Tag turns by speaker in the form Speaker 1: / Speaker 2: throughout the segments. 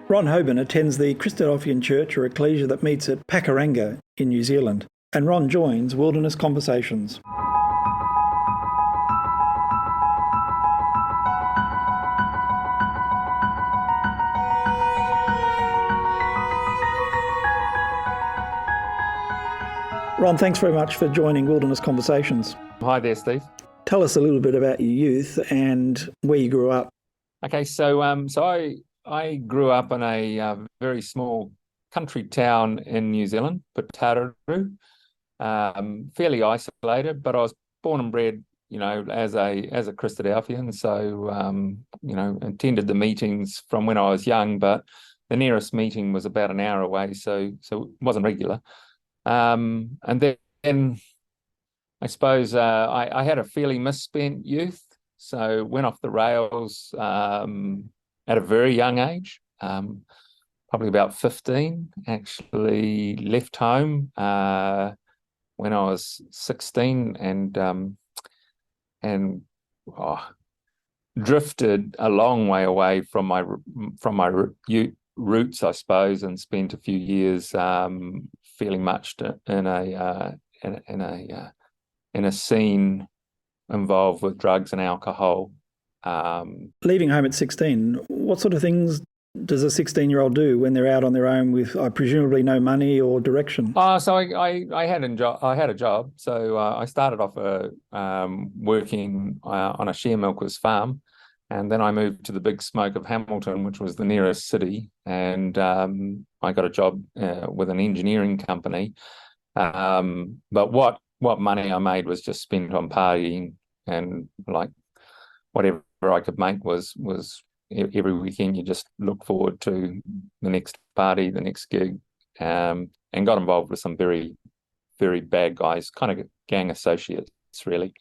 Speaker 1: Ron Houben attends the Christadelphian Church or ecclesia that meets at Pakuranga in New Zealand, and Ron joins Wilderness Conversations. Ron, thanks very much for joining Wilderness Conversations.
Speaker 2: Hi there, Steve.
Speaker 1: Tell us a little bit about your youth and where you grew up.
Speaker 2: Okay, so I grew up in a very small country town in New Zealand, Pakuranga, fairly isolated, but I was born and bred, as a Christadelphian. So, attended the meetings from when I was young, but the nearest meeting was about an hour away, so it wasn't regular. And then I suppose I had a fairly misspent youth, so went off the rails at a very young age, probably about 15. Actually left home when I was 16 and drifted a long way away from my roots, I suppose, and spent a few years fairly much in a scene involved with drugs and alcohol.
Speaker 1: Leaving home at 16, what sort of things does a 16-year-old do when they're out on their own with presumably no money or direction?
Speaker 2: So I had a job. So I started off working on a share milker's farm, and then I moved to the big smoke of Hamilton, which was the nearest city, and I got a job with an engineering company. But what money I made was just spent on partying, and like whatever I could make was every weekend you just look forward to the next party, the next gig, and got involved with some very, very bad guys, kind of gang associates, really.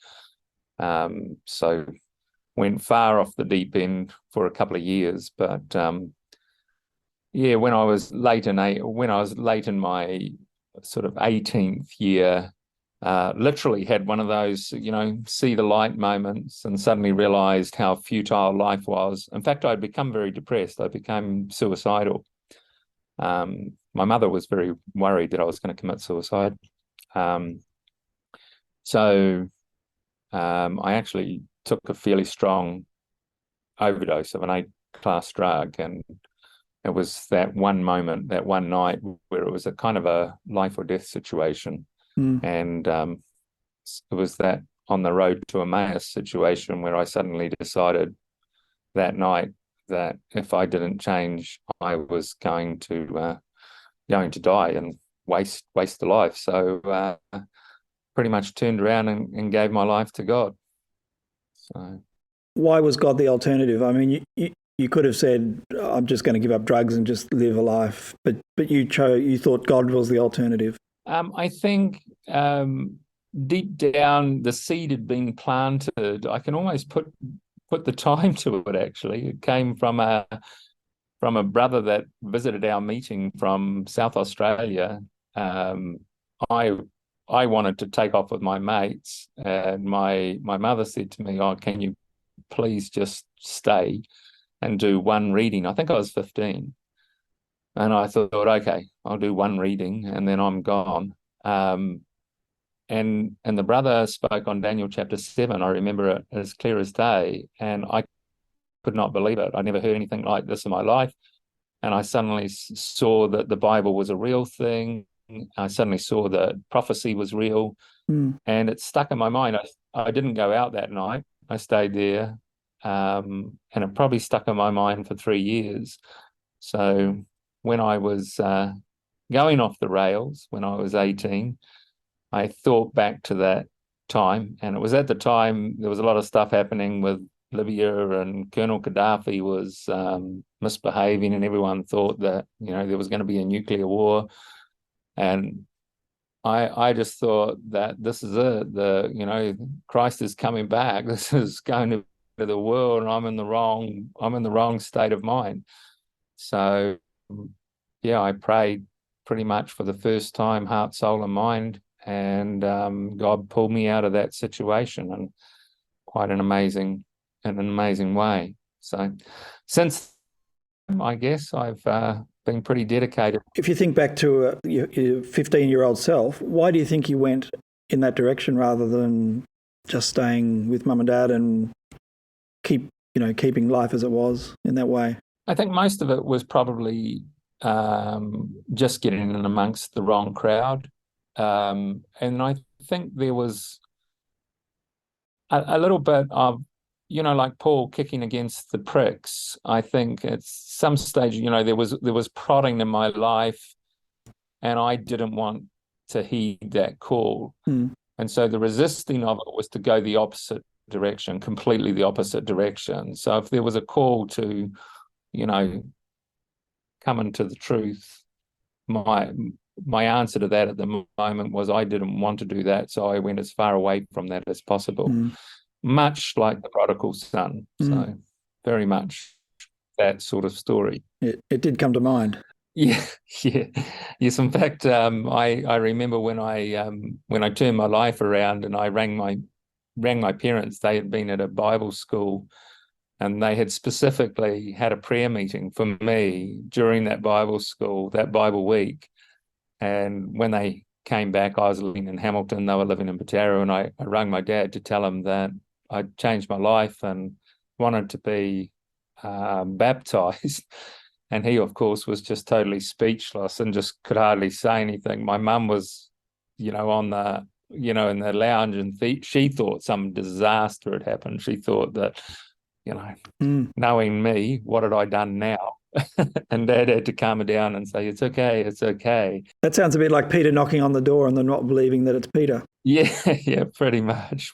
Speaker 2: So went far off the deep end for a couple of years, but when I was late in my sort of 18th year, literally had one of those, see the light moments, and suddenly realized how futile life was. In fact, I'd become very depressed. I became suicidal. My mother was very worried that I was going to commit suicide. So I actually took a fairly strong overdose of an A-class drug, and it was that one moment, that one night, where it was a kind of a life or death situation. And it was that on the road to Emmaus situation where I suddenly decided that night that if I didn't change, I was going to die and waste the life. So pretty much turned around and gave my life to God. So,
Speaker 1: why was God the alternative? I mean, you could have said, I'm just going to give up drugs and just live a life, but you thought God was the alternative.
Speaker 2: I think deep down the seed had been planted. I can almost put the time to it. Actually, it came from a brother that visited our meeting from South Australia. I wanted to take off with my mates, and my mother said to me, "Oh, can you please just stay and do one reading?" I think I was 15. And I thought, okay, I'll do one reading and then I'm gone. And the brother spoke on Daniel chapter 7. I remember it as clear as day, and I could not believe it. I never heard anything like this in my life. And I suddenly saw that the Bible was a real thing. I suddenly saw that prophecy was real, and it stuck in my mind. I didn't go out that night. I stayed there, and it probably stuck in my mind for 3 years. So when I was going off the rails, when I was 18, I thought back to that time. And it was at the time there was a lot of stuff happening with Libya, and Colonel Gaddafi was misbehaving, and everyone thought that, there was going to be a nuclear war. And I just thought that this is it. Christ is coming back. This is going to the world, and I'm in the wrong state of mind. So I prayed pretty much for the first time, heart, soul, and mind, and God pulled me out of that situation, and quite an amazing way. So since I guess. I've been pretty dedicated.
Speaker 1: If you think back to your 15-year-old self, why do you think you went in that direction rather than just staying with mum and dad and keeping life as it was in that way?
Speaker 2: I think most of it was probably just getting in amongst the wrong crowd. And I think there was a little bit of, like Paul kicking against the pricks. I think at some stage, there was prodding in my life, and I didn't want to heed that call. And so the resisting of it was to go the opposite direction, completely the opposite direction. So if there was a call to, come into the truth, my answer to that at the moment was I didn't want to do that, so I went as far away from that as possible. Much like the prodigal son. So very much that sort of story.
Speaker 1: It did come to mind.
Speaker 2: Yeah. Yes. In fact, I remember when I turned my life around and I rang my parents. They had been at a Bible school, and they had specifically had a prayer meeting for me during that Bible school, that Bible week. And when they came back, I was living in Hamilton. They were living in Pakuranga, and I rang my dad to tell him that I'd changed my life and wanted to be baptized. And he, of course, was just totally speechless and just could hardly say anything. My mum was, on the, in the lounge, and she thought some disaster had happened. She thought that, knowing me, what had I done now? And Dad had to calm her down and say, it's okay, it's okay.
Speaker 1: That sounds a bit like Peter knocking on the door and then not believing that it's Peter.
Speaker 2: Yeah, pretty much.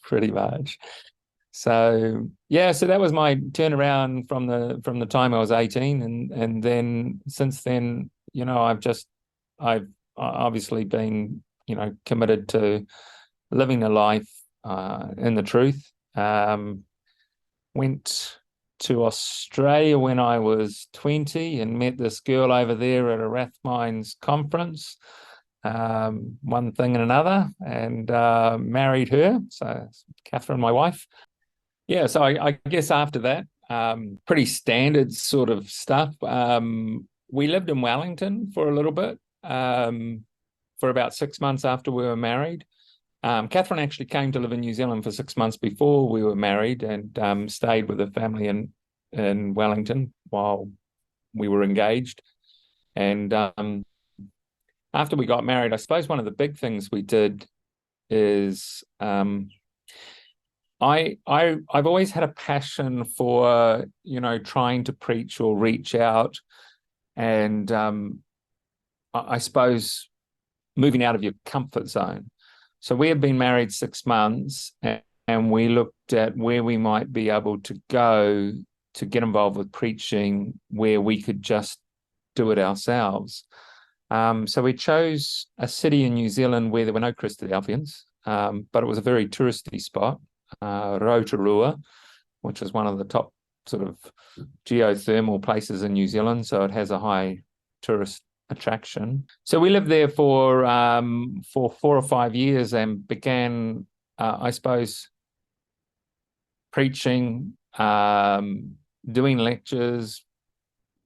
Speaker 2: So so that was my turnaround from the time I was 18, and then since then, I've obviously been, committed to living a life in the truth. Went to Australia when I was 20 and met this girl over there at a Rathmines conference. One thing and another, and married her. So Catherine, my wife. Yeah, so I guess after that, pretty standard sort of stuff. We lived in Wellington for a little bit, for about 6 months after we were married. Catherine actually came to live in New Zealand for 6 months before we were married, and stayed with a family in Wellington while we were engaged. And after we got married, I suppose one of the big things we did is I've always had a passion for, trying to preach or reach out, and I suppose moving out of your comfort zone. So we had been married 6 months, and we looked at where we might be able to go to get involved with preaching, where we could just do it ourselves. So we chose a city in New Zealand where there were no Christadelphians, but it was a very touristy spot. Rotorua, which is one of the top sort of geothermal places in New Zealand, so it has a high tourist attraction. So we lived there for 4 or 5 years and began, I suppose, preaching, doing lectures,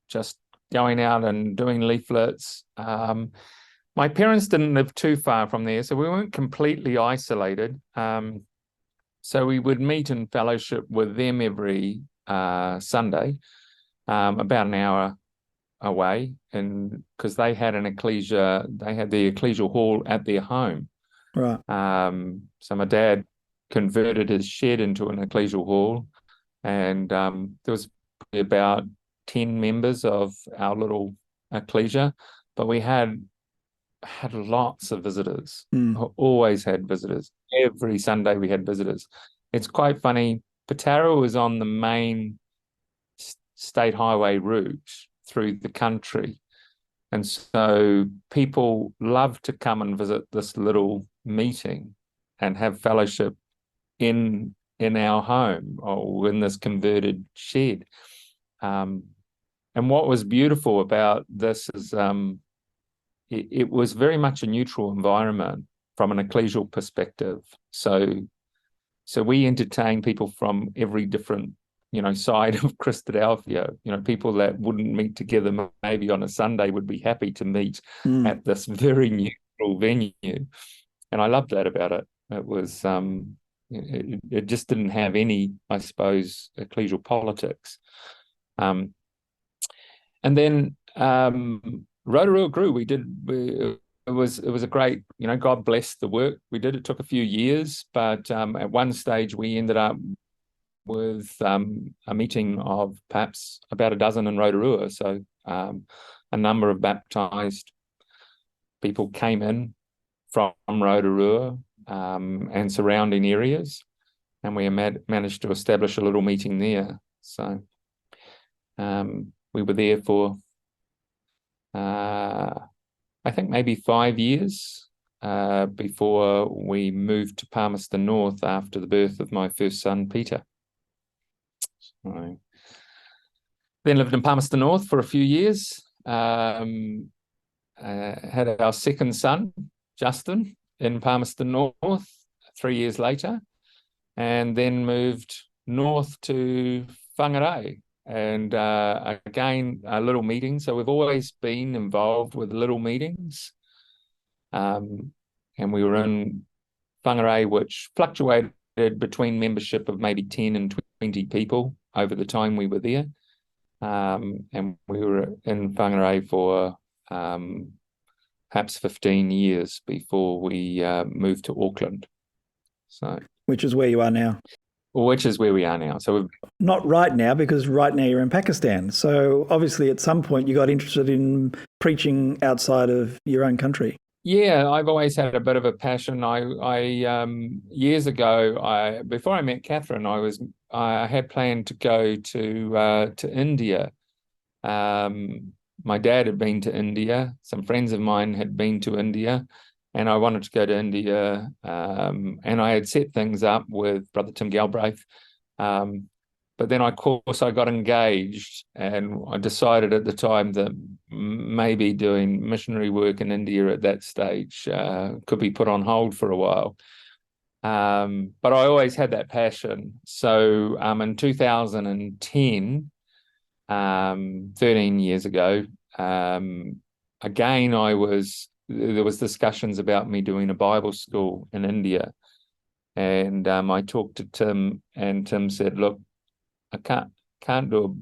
Speaker 2: just going out and doing leaflets. My parents didn't live too far from there, so we weren't completely isolated. So we would meet in fellowship with them every Sunday, about an hour away, and because they had an ecclesia, they had the ecclesial hall at their home.
Speaker 1: Right.
Speaker 2: So my dad converted his shed into an ecclesial hall, and there was about 10 members of our little ecclesia, but we had lots of visitors. Always had visitors. Every Sunday we had visitors. It's quite funny. Pakuranga is on the main state highway route through the country, and so people love to come and visit this little meeting and have fellowship in our home or in this converted shed. And what was beautiful about this is it was very much a neutral environment from an ecclesial perspective. So we entertain people from every different side of Christadelphia. People that wouldn't meet together maybe on a Sunday would be happy to meet at this very neutral venue. And I loved that about it. It was, it just didn't have any, I suppose, ecclesial politics. And then Rotorua grew. It was a great, God blessed the work we did. It took a few years, but at one stage we ended up with a meeting of perhaps about a dozen in Rotorua. So a number of baptized people came in from Rotorua and surrounding areas, and we managed to establish a little meeting there. So we were there for I think maybe 5 years before we moved to Palmerston North after the birth of my first son, Peter. So, then lived in Palmerston North for a few years. Had our second son, Justin, in Palmerston North 3 years later, and then moved north to Whangarei. And again, a little meeting. So we've always been involved with little meetings. And we were in Whangarei, which fluctuated between membership of maybe 10 and 20 people over the time we were there. And we were in Whangarei for perhaps 15 years before we moved to Auckland. So,
Speaker 1: which is where you are now.
Speaker 2: Which is where we are now. So
Speaker 1: not right now, because right now you're in Pakistan. So obviously at some point you got interested in preaching outside of your own country.
Speaker 2: Yeah, I've always had a bit of a passion. I years ago, before I met Catherine, I had planned to go to India. My dad had been to India. Some friends of mine had been to India. And I wanted to go to India, and I had set things up with Brother Tim Galbraith. But then, of course, I got engaged, and I decided at the time that maybe doing missionary work in India at that stage could be put on hold for a while. But I always had that passion. So in 2010, 13 years ago, again, there was discussions about me doing a Bible school in India, and I talked to Tim, and Tim said, "Look, I can't do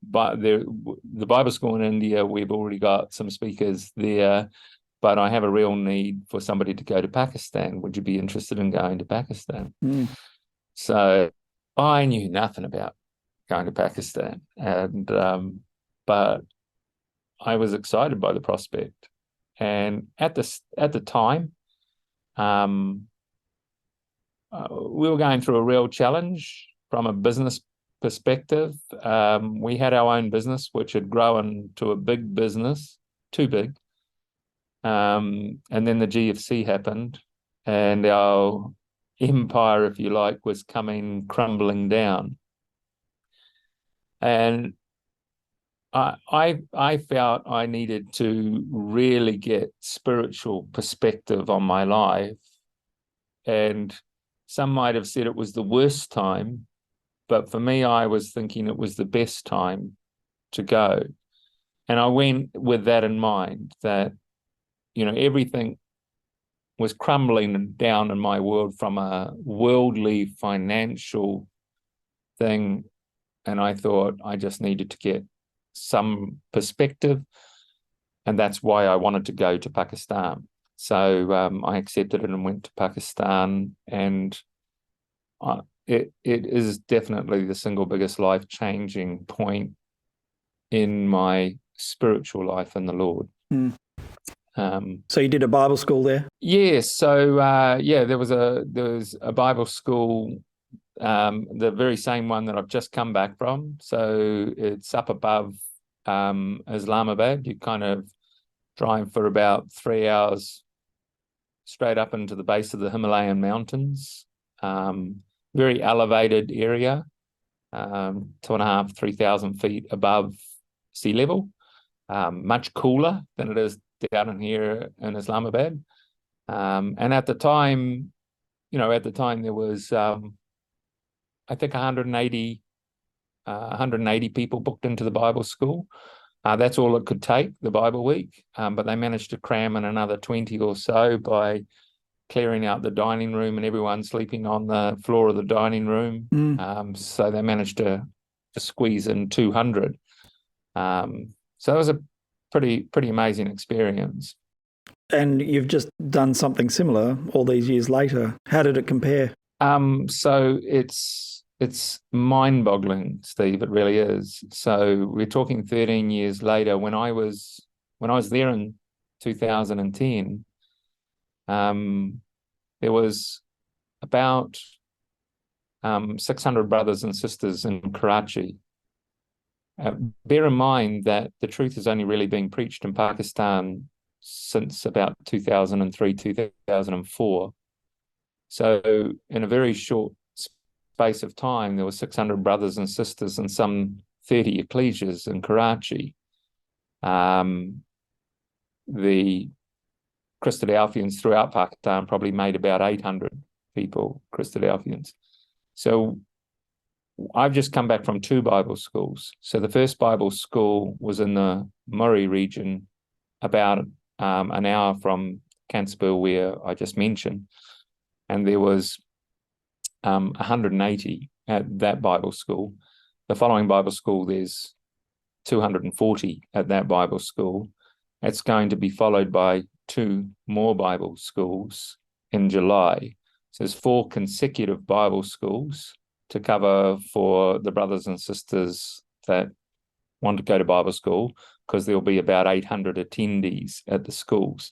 Speaker 2: the Bible school in India. We've already got some speakers there, but I have a real need for somebody to go to Pakistan. Would you be interested in going to Pakistan?" So I knew nothing about going to Pakistan, and but I was excited by the prospect. And at the time, we were going through a real challenge from a business perspective. We had our own business, which had grown to a big business, too big. And then the GFC happened, and our empire, if you like, was crumbling down. And I felt I needed to really get spiritual perspective on my life. And some might have said it was the worst time, but for me, I was thinking it was the best time to go. And I went with that in mind, that, everything was crumbling down in my world from a worldly financial thing. And I thought I just needed to get some perspective, and that's why I wanted to go to Pakistan. So I accepted it and went to Pakistan, and it is definitely the single biggest life-changing point in my spiritual life in the Lord.
Speaker 1: So you did a Bible school there?
Speaker 2: Yes. So there was a Bible school, the very same one that I've just come back from. So it's up above Islamabad. You kind of drive for about 3 hours straight up into the base of the Himalayan mountains. Very elevated area, 2,500, 3,000 feet above sea level. Much cooler than it is down in here in Islamabad. And at the time, there was I think 180 180 people booked into the Bible school. That's all it could take, the Bible week. But they managed to cram in another 20 or so by clearing out the dining room and everyone sleeping on the floor of the dining room. So they managed to squeeze in 200. So it was a pretty amazing experience.
Speaker 1: And you've just done something similar all these years later. How did it compare?
Speaker 2: So it's mind-boggling, Steve. It really is. So we're talking 13 years later. When I was there in 2010, there was about 600 brothers and sisters in Karachi. Bear in mind that the truth has only really been preached in Pakistan since about 2003, 2004. So in a very short space of time, there were 600 brothers and sisters and some 30 ecclesias in Karachi. The Christadelphians throughout Pakistan probably made about 800 people, Christadelphians. So I've just come back from 2 Bible schools. So the first Bible school was in the Murray region, about an hour from Canterbury, where I just mentioned. And there was 180 at that Bible school. The following Bible school, there's 240 at that Bible school. It's going to be followed by 2 more Bible schools in July. So there's 4 consecutive Bible schools to cover for the brothers and sisters that want to go to Bible school, because there'll be about 800 attendees at the schools.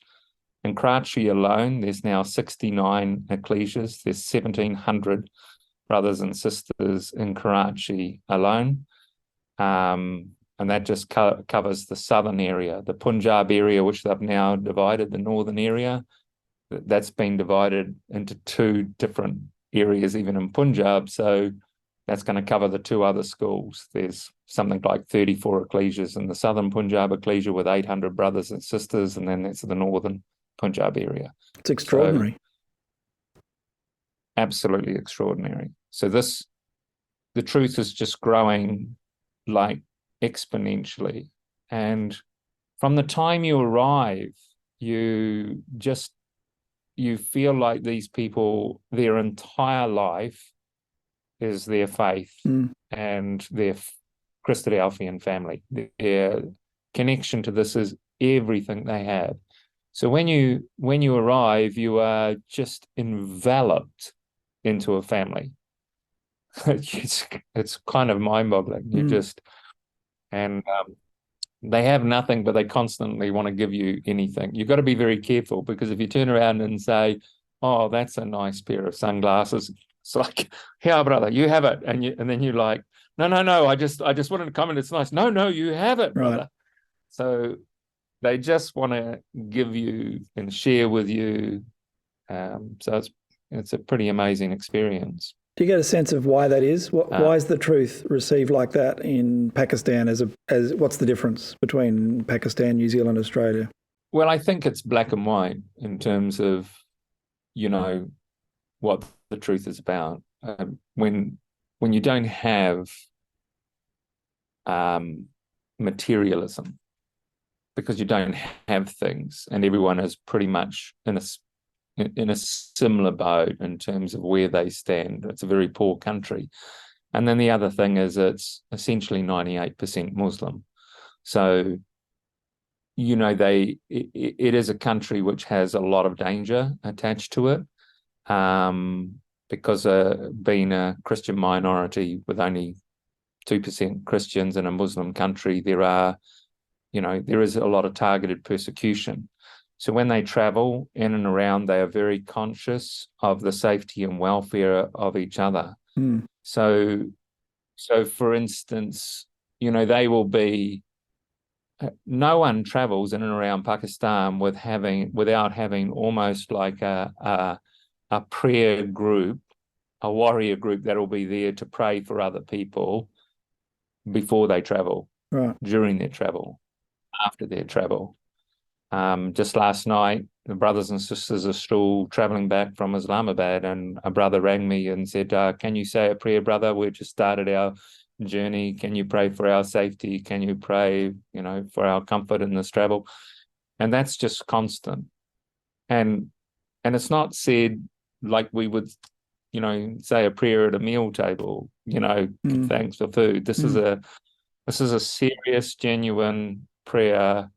Speaker 2: In Karachi alone, there's now 69 ecclesias. There's 1,700 brothers and sisters in Karachi alone. And that just covers the southern area. The Punjab area, which they've now divided, the northern area, that's been divided into 2 different areas, even in Punjab. So that's going to cover the 2 other schools. There's something like 34 ecclesias in the southern Punjab ecclesia with 800 brothers and sisters, and then that's the northern Punjab area.
Speaker 1: It's extraordinary.
Speaker 2: So, absolutely extraordinary. So the truth is just growing like exponentially. And from the time you arrive, you feel like these people, their entire life is their faith and their Christadelphian family. Their connection to this is everything they have. So when you arrive, you are just enveloped into a family. It's kind of mind-boggling. You just, and they have nothing, but they constantly want to give you anything. You've got to be very careful, because if you turn around and say, "Oh, that's a nice pair of sunglasses," it's like, "Here, brother, you have it," and then you're like, "No, I just wanted to comment. It's nice." No, you have it, brother. Right. So they just want to give you and share with you. So it's a pretty amazing experience.
Speaker 1: Do you get a sense of why that is? Why is the truth received like that in Pakistan? As what's the difference between Pakistan, New Zealand, Australia?
Speaker 2: Well, I think it's black and white in terms of, what the truth is about. When you don't have materialism, because you don't have things, and everyone is pretty much in a similar boat in terms of where they stand. It's a very poor country. And then the other thing is it's essentially 98% Muslim. So, it is a country which has a lot of danger attached to it, because being a Christian minority with only 2% Christians in a Muslim country, there is a lot of targeted persecution. So when they travel in and around, they are very conscious of the safety and welfare of each other. So for instance, they will be, no one travels in and around Pakistan without having almost like a prayer group, a warrior group that will be there to pray for other people before they travel, right, during their travel, after their travel. Just last night, the brothers and sisters are still traveling back from Islamabad, and a brother rang me and said, "Can you say a prayer, brother? We've just started our journey? Can you pray for our safety? Can you pray, for our comfort in this travel? And that's just constant. And it's not said like we would, say a prayer at a meal table, give thanks for food. This is a serious, genuine prayer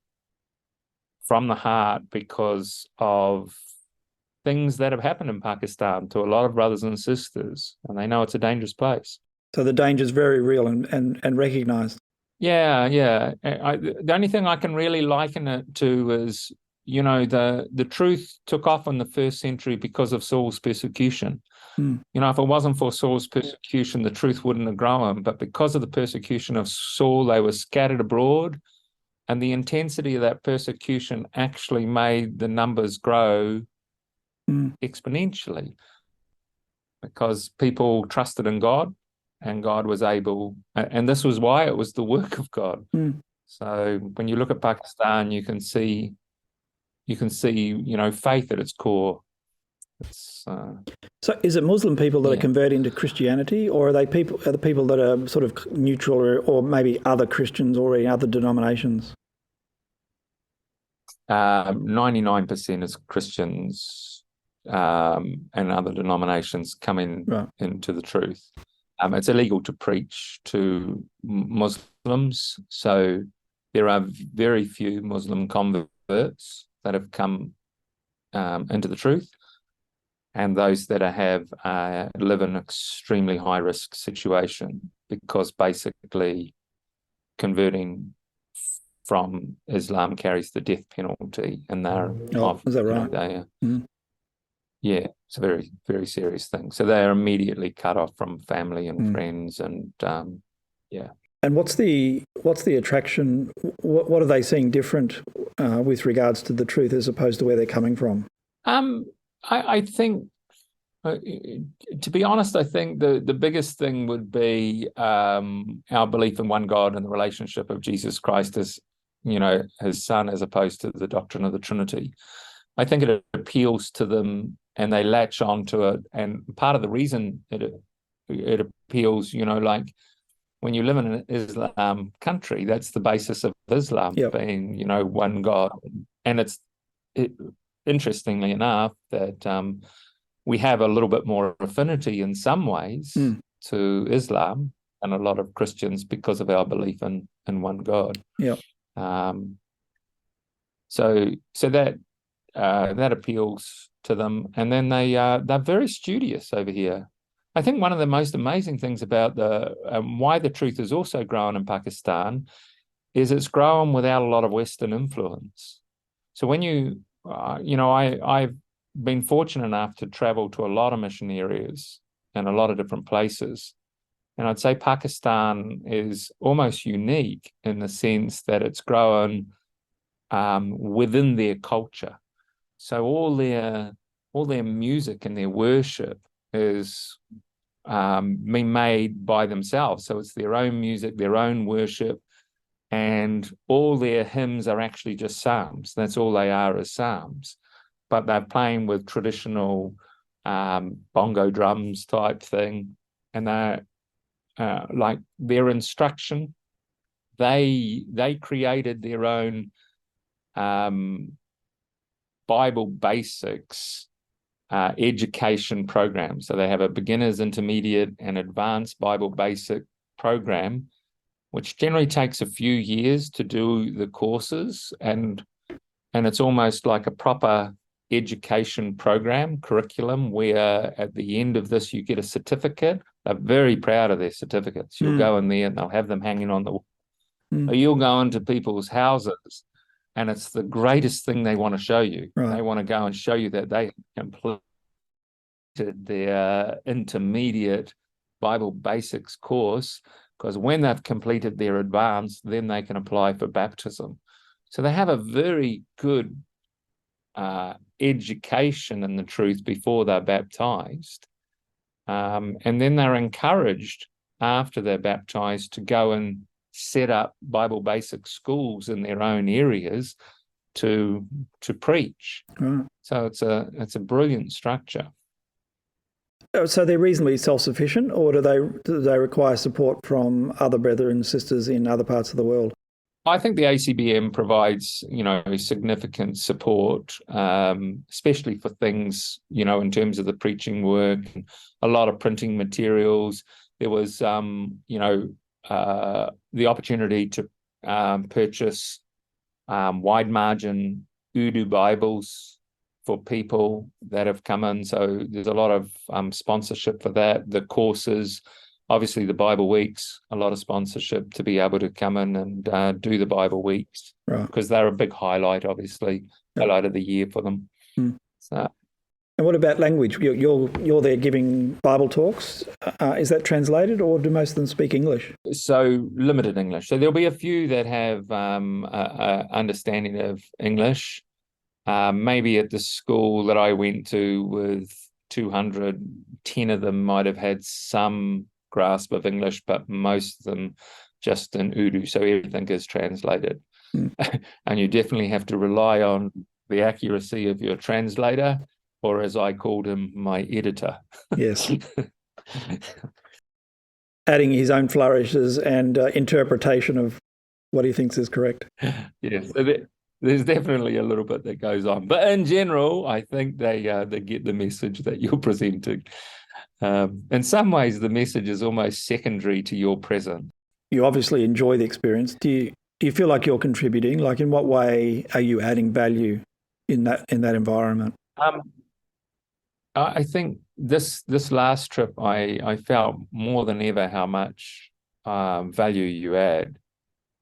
Speaker 2: from the heart because of things that have happened in Pakistan to a lot of brothers and sisters, and they know it's a dangerous place.
Speaker 1: So the danger is very real and recognised.
Speaker 2: Yeah. The only thing I can really liken it to is, the truth took off in the first century because of Saul's persecution. If it wasn't for Saul's persecution, the truth wouldn't have grown. But because of the persecution of Saul, they were scattered abroad. And the intensity of that persecution actually made the numbers grow exponentially because people trusted in God, and God was able, and this was why it was the work of God. So when you look at Pakistan, you can see, faith at its core.
Speaker 1: So is it Muslim people that are converting to Christianity, or are the people that are sort of neutral, or maybe other Christians already, other denominations?
Speaker 2: 99% is Christians and other denominations coming into the truth. It's illegal to preach to Muslims, so there are very few Muslim converts that have come into the truth. And those that have live in an extremely high-risk situation because basically converting from Islam carries the death penalty, and they're
Speaker 1: is that right?
Speaker 2: Yeah, it's a very, very serious thing. So they are immediately cut off from family and friends, and
Speaker 1: And what's the attraction? What are they seeing different with regards to the truth as opposed to where they're coming from?
Speaker 2: I think, to be honest, I think the biggest thing would be our belief in one God and the relationship of Jesus Christ as, his son, as opposed to the doctrine of the Trinity. I think it appeals to them and they latch on to it. And part of the reason it appeals, like when you live in an Islam country, that's the basis of Islam, being, one God. And interestingly enough, that we have a little bit more affinity in some ways to Islam and a lot of Christians because of our belief in one God. So that appeals to them, and then they're very studious over here. I think one of the most amazing things about why the truth has also grown in Pakistan is it's grown without a lot of Western influence. So when I've been fortunate enough to travel to a lot of mission areas and a lot of different places. And I'd say Pakistan is almost unique in the sense that it's grown within their culture. So all their music and their worship is being made by themselves. So it's their own music, their own worship, and all their hymns are actually just psalms. That's all they are, is psalms. But they're playing with traditional bongo drums type thing, and they're like their instruction. They created their own Bible basics education program. So they have a beginners, intermediate, and advanced Bible basic program, which generally takes a few years to do the courses, and it's almost like a proper education program curriculum where at the end of this you get a certificate. They're very proud of their certificates. You'll go in there and they'll have them hanging on the wall. Or you'll go into people's houses and it's the greatest thing they want to show you. They want to go and show you that they completed their intermediate Bible basics course, because when they've completed their advanced, then they can apply for baptism. So they have a very good education in the truth before they're baptized. And then they're encouraged after they're baptized to go and set up Bible basic schools in their own areas to preach. So it's a brilliant structure.
Speaker 1: So they're reasonably self-sufficient, or do they require support from other brethren and sisters in other parts of the world?
Speaker 2: I think the ACBM provides, significant support, especially for things, in terms of the preaching work, a lot of printing materials. There was, the opportunity to purchase wide margin Urdu Bibles for people that have come in. So there's a lot of sponsorship for that. The courses, obviously the Bible weeks, a lot of sponsorship to be able to come in and do the Bible weeks,
Speaker 1: right?
Speaker 2: Because they're a big highlight, obviously, highlight of the year for them. So.
Speaker 1: And what about language? You're there giving Bible talks. Is that translated, or do most of them speak English?
Speaker 2: So limited English. So there'll be a few that have understanding of English. Maybe at the school that I went to with 210 of them might have had some grasp of English, but most of them just in Urdu. So everything is translated. And you definitely have to rely on the accuracy of your translator, or as I called him, my editor.
Speaker 1: Yes. Adding his own flourishes and interpretation of what he thinks is correct.
Speaker 2: Yes, so there's definitely a little bit that goes on. But in general, I think they get the message that you're presenting. In some ways, the message is almost secondary to your present.
Speaker 1: You obviously enjoy the experience. Do you feel like you're contributing? Like, in what way are you adding value in that environment?
Speaker 2: I think this last trip, I felt more than ever how much value you add.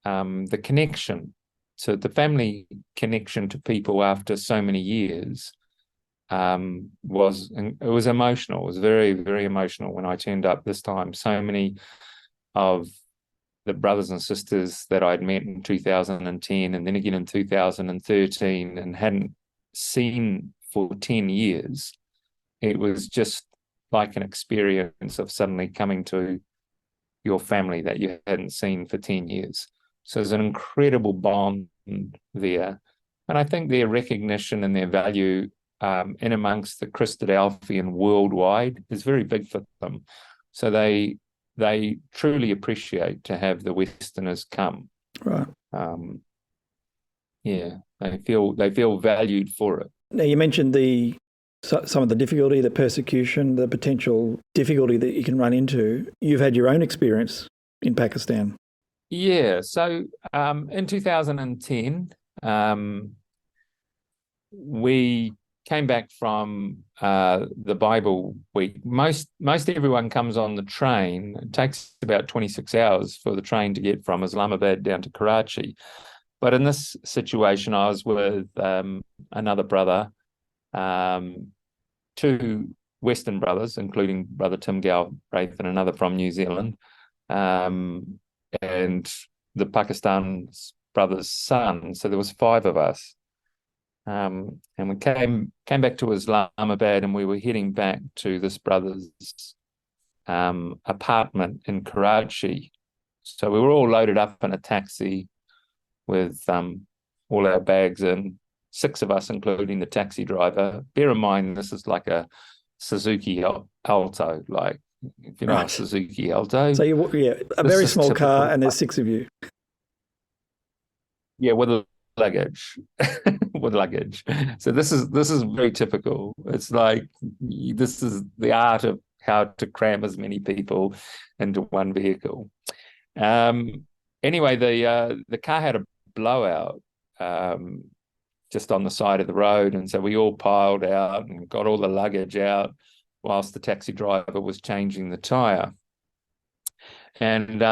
Speaker 2: The connection, so the family connection to people after so many years was emotional. It was very, very emotional when I turned up this time. So many of the brothers and sisters that I'd met in 2010 and then again in 2013 and hadn't seen for 10 years. It was just like an experience of suddenly coming to your family that you hadn't seen for 10 years. So there's an incredible bond there. And I think their recognition and their value in amongst the Christadelphian worldwide is very big for them. So they truly appreciate to have the Westerners come.
Speaker 1: Right.
Speaker 2: They feel valued for it.
Speaker 1: Now, you mentioned some of the difficulty, the persecution, the potential difficulty that you can run into. You've had your own experience in Pakistan.
Speaker 2: Yeah. So in 2010, we came back from the Bible week. Most everyone comes on the train. It takes about 26 hours for the train to get from Islamabad down to Karachi. But in this situation, I was with another brother, two Western brothers, including Brother Tim Galbraith and another from New Zealand, and the Pakistan brother's son. So there was 5 of us. And we came back to Islamabad, and we were heading back to this brother's apartment in Karachi. So we were all loaded up in a taxi with all our bags in, 6 of us, including the taxi driver. Bear in mind, this is like a Suzuki Alto, like, if you know a Suzuki Alto.
Speaker 1: So a very small car, and there's 6 of you.
Speaker 2: Yeah, with luggage. With luggage. So this is very typical. It's like, this is the art of how to cram as many people into one vehicle. Anyway, the car had a blowout just on the side of the road, and so we all piled out and got all the luggage out whilst the taxi driver was changing the tire. And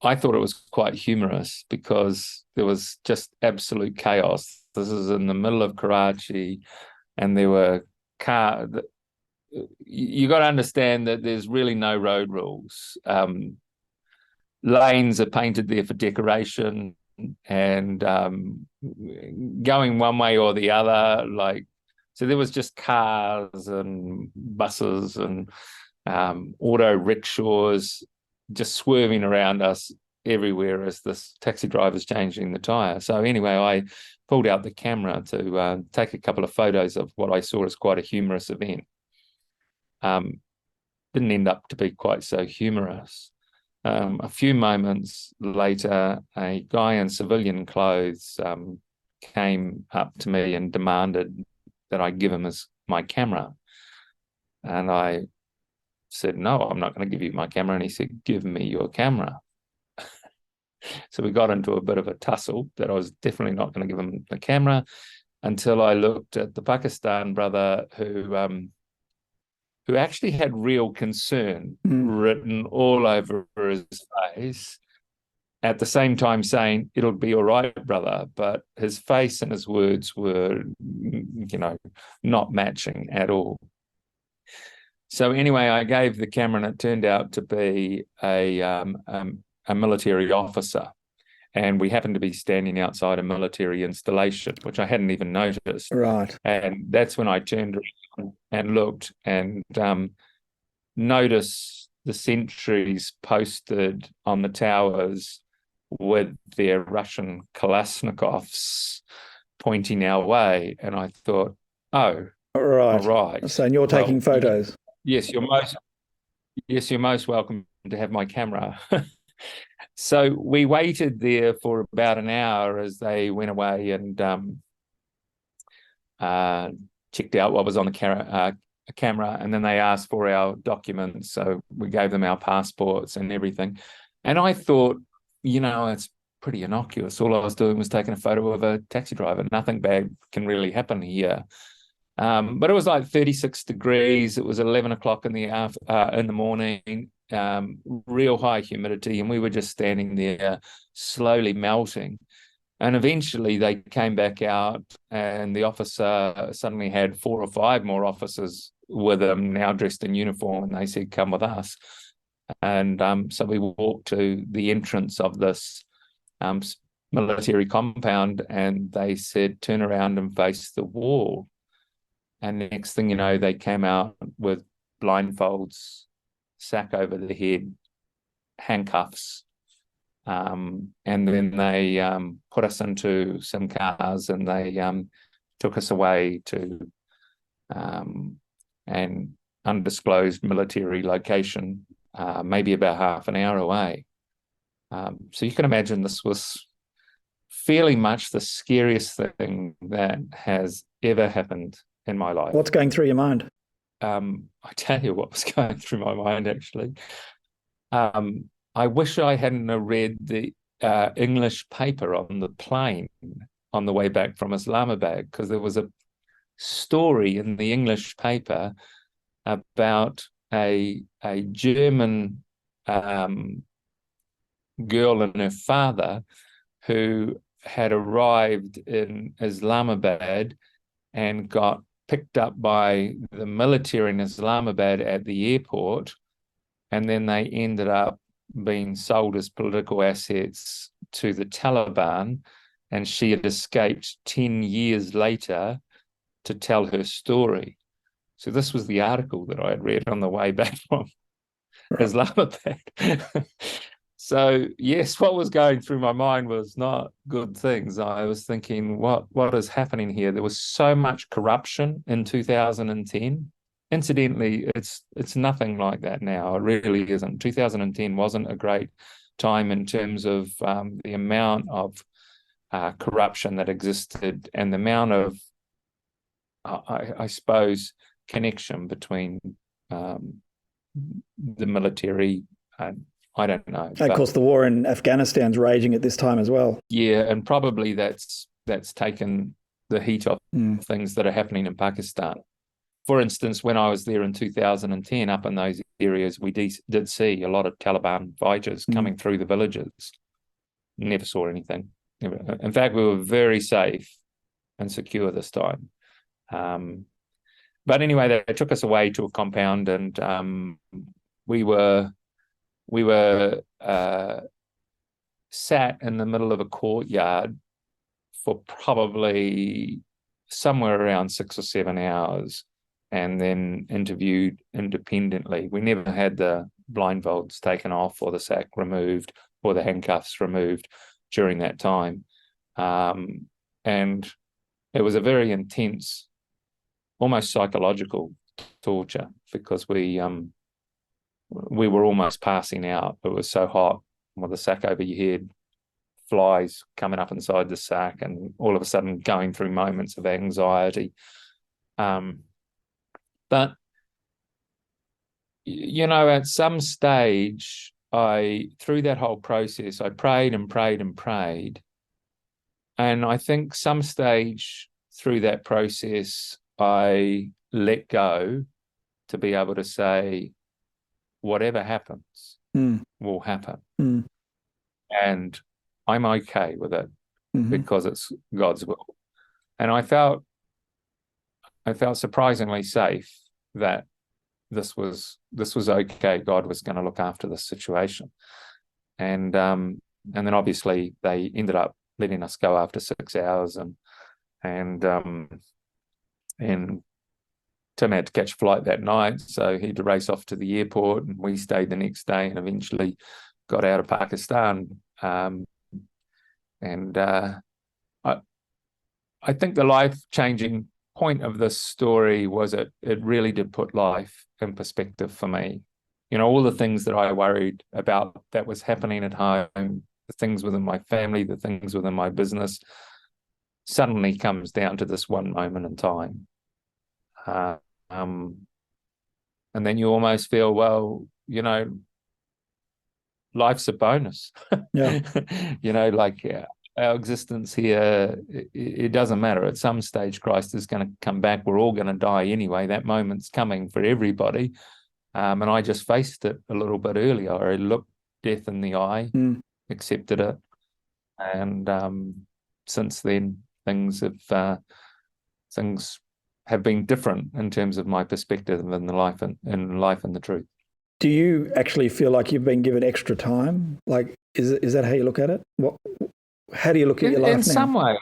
Speaker 2: I thought it was quite humorous because there was just absolute chaos. This is in the middle of Karachi, and there were cars. You got to understand that there's really no road rules. Lanes are painted there for decoration, and going one way or the other, so there was just cars and buses and auto rickshaws just swerving around us everywhere as this taxi driver's changing the tire. So anyway, I pulled out the camera to take a couple of photos of what I saw as quite a humorous event. didn't end up to be quite so humorous. A few moments later, a guy in civilian clothes came up to me and demanded that I give him my camera. And I said, no, I'm not going to give you my camera. And he said, give me your camera. So we got into a bit of a tussle that I was definitely not going to give him the camera, until I looked at the Pakistan brother who actually had real concern written all over his face, at the same time saying, it'll be all right, brother. But his face and his words were, not matching at all. So anyway, I gave the camera, and it turned out to be a military officer. And we happened to be standing outside a military installation, which I hadn't even noticed.
Speaker 1: Right.
Speaker 2: And that's when I turned around and looked and noticed the sentries posted on the towers with their Russian Kalashnikovs pointing our way. And I thought, oh,
Speaker 1: right.
Speaker 2: All right.
Speaker 1: So you're taking photos.
Speaker 2: Yes, you're most welcome to have my camera. So we waited there for about an hour as they went away and checked out what was on the camera, and then they asked for our documents. So we gave them our passports and everything. And I thought, it's pretty innocuous. All I was doing was taking a photo of a taxi driver. Nothing bad can really happen here. But it was like 36 degrees. It was 11 o'clock in the morning, real high humidity, and we were just standing there slowly melting. And eventually they came back out, and the officer suddenly had 4 or 5 more officers with him, now dressed in uniform, and they said, come with us. And so we walked to the entrance of this military compound, and they said, turn around and face the wall. And the next thing you know, they came out with blindfolds, sack over the head, handcuffs, and then they put us into some cars, and they took us away to an undisclosed military location, maybe about half an hour away. So you can imagine this was fairly much the scariest thing that has ever happened in my life.
Speaker 1: What's going through your mind?
Speaker 2: I tell you what was going through my mind, actually. I wish I hadn't read the English paper on the plane on the way back from Islamabad, because there was a story in the English paper about a German girl and her father who had arrived in Islamabad and got picked up by the military in Islamabad at the airport, and then they ended up being sold as political assets to the Taliban, and she had escaped 10 years later to tell her story. So this was the article that I had read on the way back from Islamabad. So yes, what was going through my mind was not good things. I was thinking, what is happening here? There was so much corruption in 2010. Incidentally, it's nothing like that now. It really isn't. 2010 wasn't a great time in terms of the amount of corruption that existed and the amount of, I suppose, connection between the military and I don't know.
Speaker 1: Of course, the war in Afghanistan's raging at this time as well.
Speaker 2: Yeah, and probably that's taken the heat off things that are happening in Pakistan. For instance, when I was there in 2010, up in those areas, we did see a lot of Taliban fighters coming through the villages. Never saw anything. Never. In fact, we were very safe and secure this time. But anyway, they took us away to a compound, and we were sat in the middle of a courtyard for probably somewhere around 6 or 7 hours, and then interviewed independently. We never had the blindfolds taken off or the sack removed or the handcuffs removed during that time. And it was a very intense, almost psychological torture because we were almost passing out. It was so hot with the sack over your head, flies coming up inside the sack, and all of a sudden going through moments of anxiety. But at some stage, through that whole process, I prayed and prayed and prayed. And I think some stage through that process, I let go to be able to say, whatever happens will happen. And I'm okay with it because it's God's will. And I felt surprisingly safe that this was okay. God was going to look after this situation. And then obviously they ended up letting us go after 6 hours, and Tim had to catch a flight that night, so he had to race off to the airport, and we stayed the next day and eventually got out of Pakistan. I think the life-changing point of this story was it really did put life in perspective for me. All the things that I worried about that was happening at home, the things within my family, the things within my business, suddenly comes down to this one moment in time. And then you almost feel, well, life's a bonus.
Speaker 1: Yeah.
Speaker 2: Our existence here, it doesn't matter. At some stage, Christ is going to come back. We're all going to die anyway. That moment's coming for everybody. And I just faced it a little bit earlier. I looked death in the eye, accepted it. And since then, things have been different in terms of my perspective in life and the truth.
Speaker 1: Do you actually feel like you've been given extra time? Like, is that how you look at it? How do you look at your life now?
Speaker 2: In some way.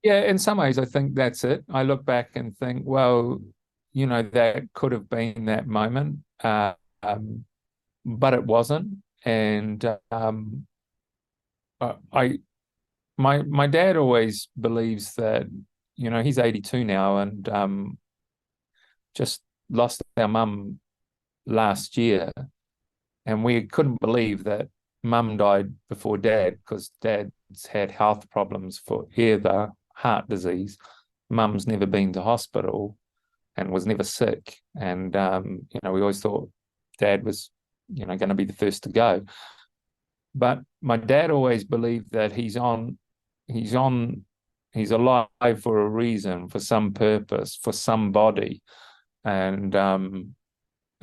Speaker 2: Yeah, in some ways, I think that's it. I look back and think, well, that could have been that moment, but it wasn't. And my dad always believes that, he's 82 now, and just lost our mum last year, and we couldn't believe that mum died before dad, because dad's had health problems forever, heart disease. Mum's never been to hospital and was never sick, and we always thought dad was going to be the first to go. But my dad always believed that he's alive for a reason, for some purpose, for somebody. And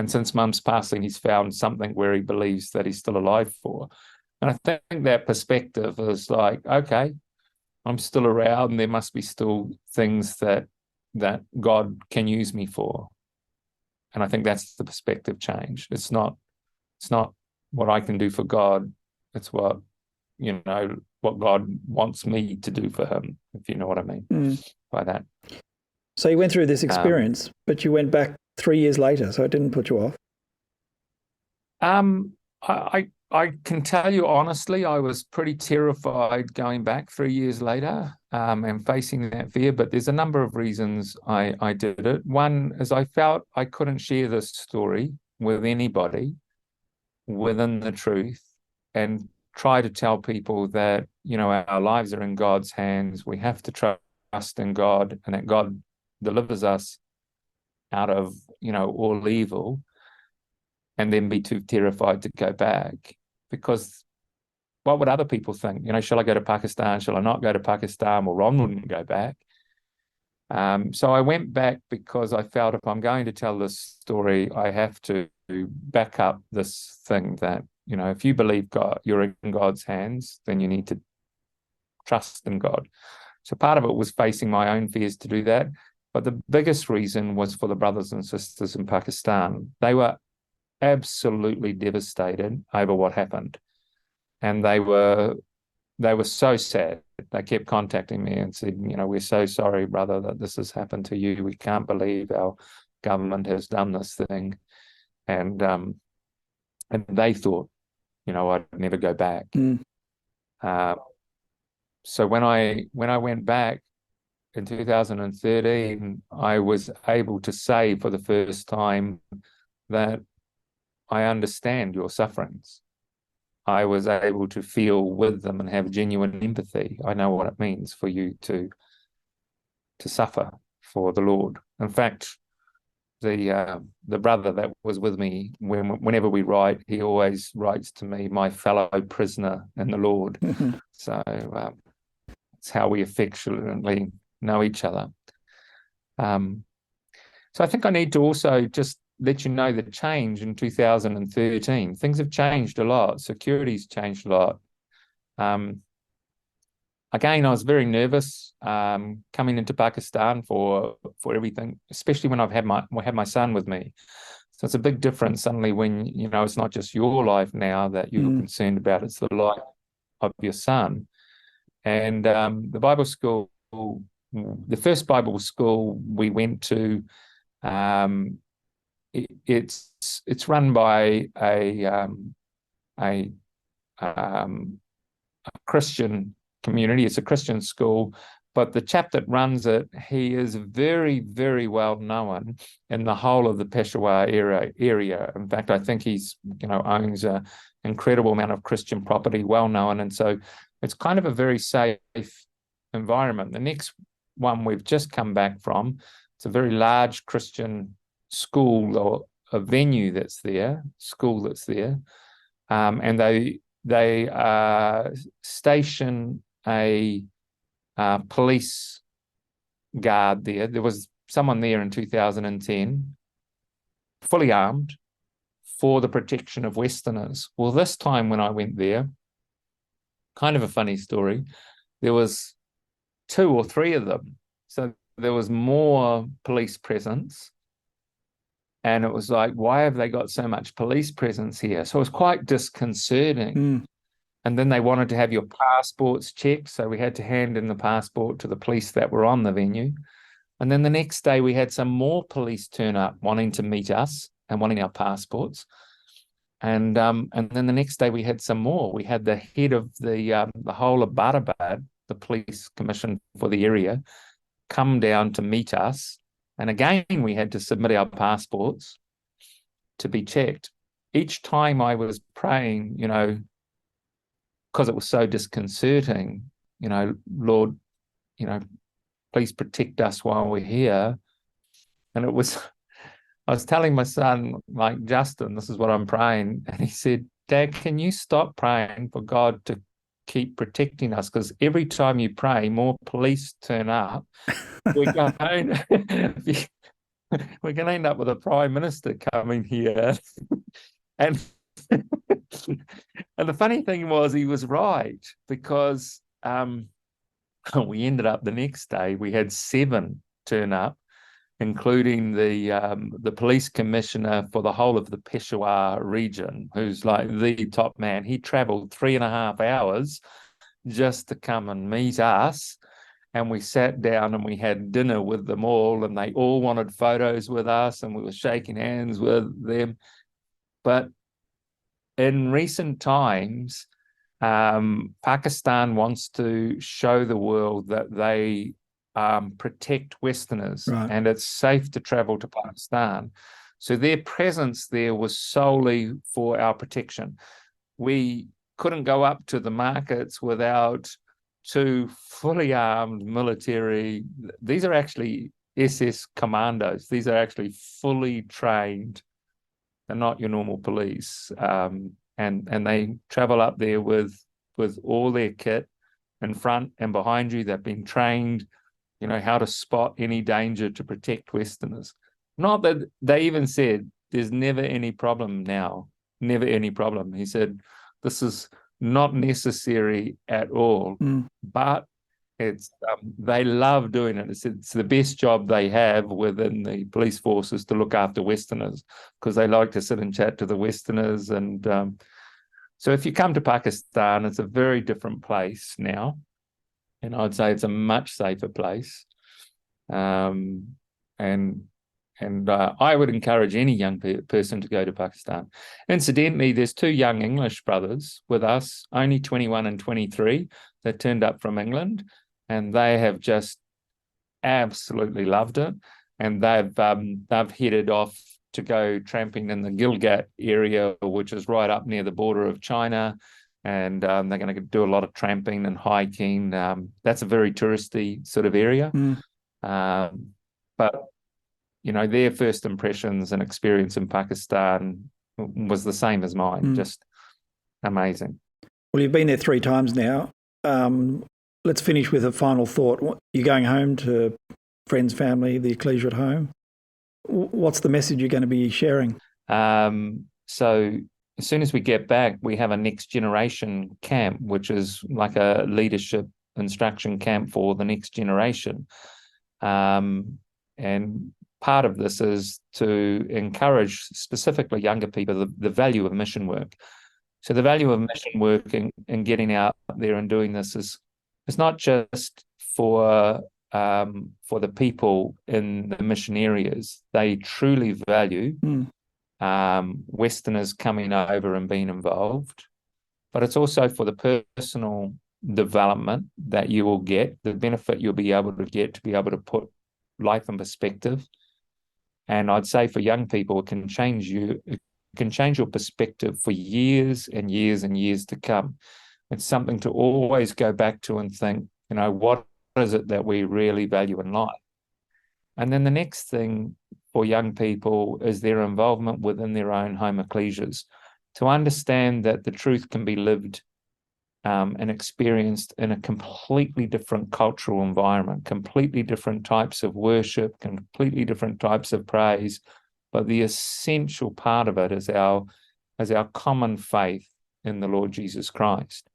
Speaker 2: since mum's passing, he's found something where he believes that he's still alive for. And I think that perspective is like, okay, I'm still around. There must be still things that God can use me for. And I think that's the perspective change. It's not what I can do for God. It's what God wants me to do for him, if you know what I mean by that.
Speaker 1: So you went through this experience, but you went back 3 years later, so it didn't put you off?
Speaker 2: I can tell you honestly, I was pretty terrified going back 3 years later and facing that fear, but there's a number of reasons I did it. One is I felt I couldn't share this story with anybody within the truth and try to tell people that, our lives are in God's hands. We have to trust in God, and that God delivers us out of, all evil, and then be too terrified to go back, because what would other people think? Shall I go to Pakistan? Shall I not go to Pakistan? Well, Ron wouldn't go back. So I went back because I felt if I'm going to tell this story, I have to back up this thing that, if you believe God, you're in God's hands, then you need to trust in God. So part of it was facing my own fears to do that. But the biggest reason was for the brothers and sisters in Pakistan. They were absolutely devastated over what happened. And they were so sad. They kept contacting me and said, we're so sorry, brother, that this has happened to you. We can't believe our government has done this thing. And they thought, I'd never go back. So when I went back, in 2013, I was able to say for the first time that I understand your sufferings. I was able to feel with them and have genuine empathy. I know what it means for you to suffer for the Lord. In fact, the brother that was with me, whenever we write, he always writes to me, my fellow prisoner in the Lord. So it's how we affectionately know each other. So I think I need to also just let you know the change in 2013. Things have changed a lot. Security's changed a lot. Again, I was very nervous coming into Pakistan for everything, especially when I've had my son with me. So it's a big difference suddenly when, you know, it's not just your life now that you're concerned about, it's the life of your son. And the Bible school, the first Bible school we went to, it's run by a Christian community. It's a Christian school, but the chap that runs it, he is very, very well known in the whole of the Peshawar area. In fact, I think he's, you know, owns an incredible amount of Christian property, well known, and so it's kind of a very safe environment. The next one we've just come back from, it's a very large Christian school or a venue that's there, and they station a police guard there. There was someone there in 2010, fully armed, for the protection of Westerners. Well, this time when I went there, kind of a funny story, there was 2 or 3 of them. So there was more police presence. And it was like, why have they got so much police presence here? So it was quite disconcerting. And then they wanted to have your passports checked. So we had to hand in the passport to the police that were on the venue. And then the next day we had some more police turn up wanting to meet us and wanting our passports. And then the next day we had some more. We had the head of the whole of Badabad, the police commission for the area, come down to meet us. And again, we had to submit our passports to be checked. Each time I was praying, you know, because it was so disconcerting, you know, Lord, you know, please protect us while we're here. And it was, I was telling my son, like, Justin, this is what I'm praying. And he said, Dad, can you stop praying for God to keep protecting us? Because every time you pray, more police turn up. We're going to end up with a prime minister coming here. And and the funny thing was, he was right, because we ended up the next day, we had 7 turn up, including the police commissioner for the whole of the Peshawar region, who's like the top man. He traveled 3.5 hours just to come and meet us. And we sat down and we had dinner with them all, and they all wanted photos with us, and we were shaking hands with them. But in recent times, Pakistan wants to show the world that they protect Westerners, right, and it's safe to travel to Pakistan. So their presence there was solely for our protection. We couldn't go up to the markets without 2 fully armed military. These are actually SS commandos. These are actually fully trained. They're not your normal police. And they travel up there with all their kit in front and behind you. They've been trained, you know, how to spot any danger to protect Westerners. Not that they even said there's never any problem now, never any problem. He said, this is not necessary at all, but it's they love doing it. It's the best job they have within the police forces, to look after Westerners, because they like to sit and chat to the Westerners. And so if you come to Pakistan, it's a very different place now, and I'd say it's a much safer place. And I would encourage any young person to go to Pakistan. Incidentally, there's 2 young English brothers with us, only 21 and 23, that turned up from England, and they have just absolutely loved it, and they've headed off to go tramping in the Gilgit area, which is right up near the border of China, and they're going to do a lot of tramping and hiking. That's a very touristy sort of area, but their first impressions and experience in Pakistan was the same as mine. Just amazing.
Speaker 1: Well, you've been there 3 times now. Let's finish with a final thought. You're going home to friends, family, the ecclesia at home. What's the message you're going to be sharing?
Speaker 2: So as soon as we get back, we have a next generation camp, which is like a leadership instruction camp for the next generation. And part of this is to encourage specifically younger people the value of mission work. So the value of mission work and getting out there and doing this is not just for the people in the mission areas. They truly value Westerners coming over and being involved, but it's also for the personal development that you will get, the benefit you'll be able to get to be able to put life in perspective. And I'd say for young people, it can change your perspective for years and years and years to come. It's something to always go back to and think, what is it that we really value in life? And then the next thing for young people is their involvement within their own home ecclesias, to understand that the truth can be lived and experienced in a completely different cultural environment, completely different types of worship, completely different types of praise. But the essential part of it is our common faith in the Lord Jesus Christ.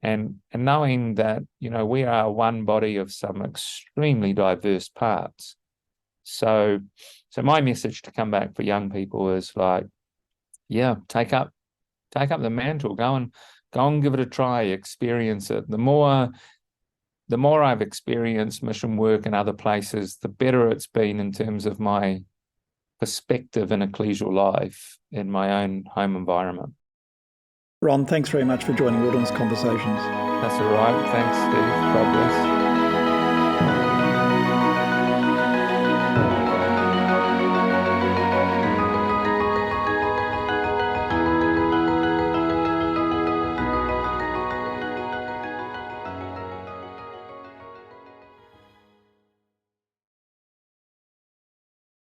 Speaker 2: And knowing that, we are one body of some extremely diverse parts. So my message to come back for young people is take up the mantle, go and give it a try, experience it. The more I've experienced mission work in other places, the better it's been in terms of my perspective in ecclesial life in my own home environment.
Speaker 1: Ron, thanks very much for joining Wilderness Conversations.
Speaker 2: That's all right. Thanks, Steve. God bless.